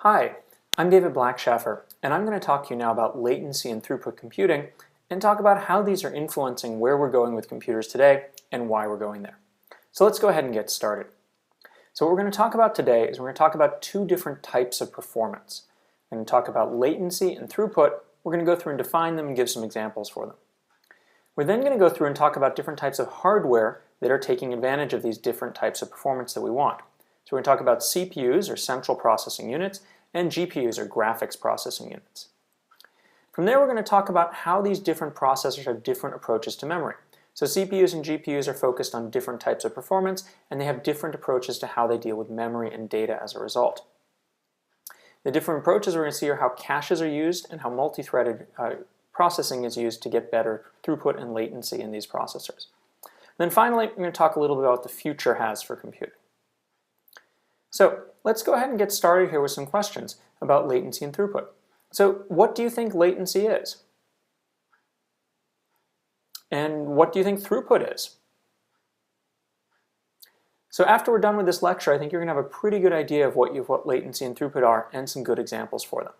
Hi, I'm David Black-Schaffer, and I'm going to talk to you now about latency and throughput computing and talk about how these are influencing where we're going with computers today and why we're going there. So let's go ahead and get started. So what we're going to talk about today is we're going to talk about two different types of performance. We're going to talk about latency and throughput. We're going to go through and define them and give some examples for them. We're then going to go through and talk about different types of hardware that are taking advantage of these different types of performance that we want. So we're going to talk about CPUs, or central processing units, and GPUs, or graphics processing units. From there, we're going to talk about how these different processors have different approaches to memory. So CPUs and GPUs are focused on different types of performance, and they have different approaches to how they deal with memory and data as a result. The different approaches we're going to see are how caches are used and how multi-threaded processing is used to get better throughput and latency in these processors. And then finally, we're going to talk a little bit about what the future has for computing. So let's go ahead and get started here with some questions about latency and throughput. So what do you think latency is? And what do you think throughput is? So after we're done with this lecture, I think you're going to have a pretty good idea of what latency and throughput are and some good examples for them.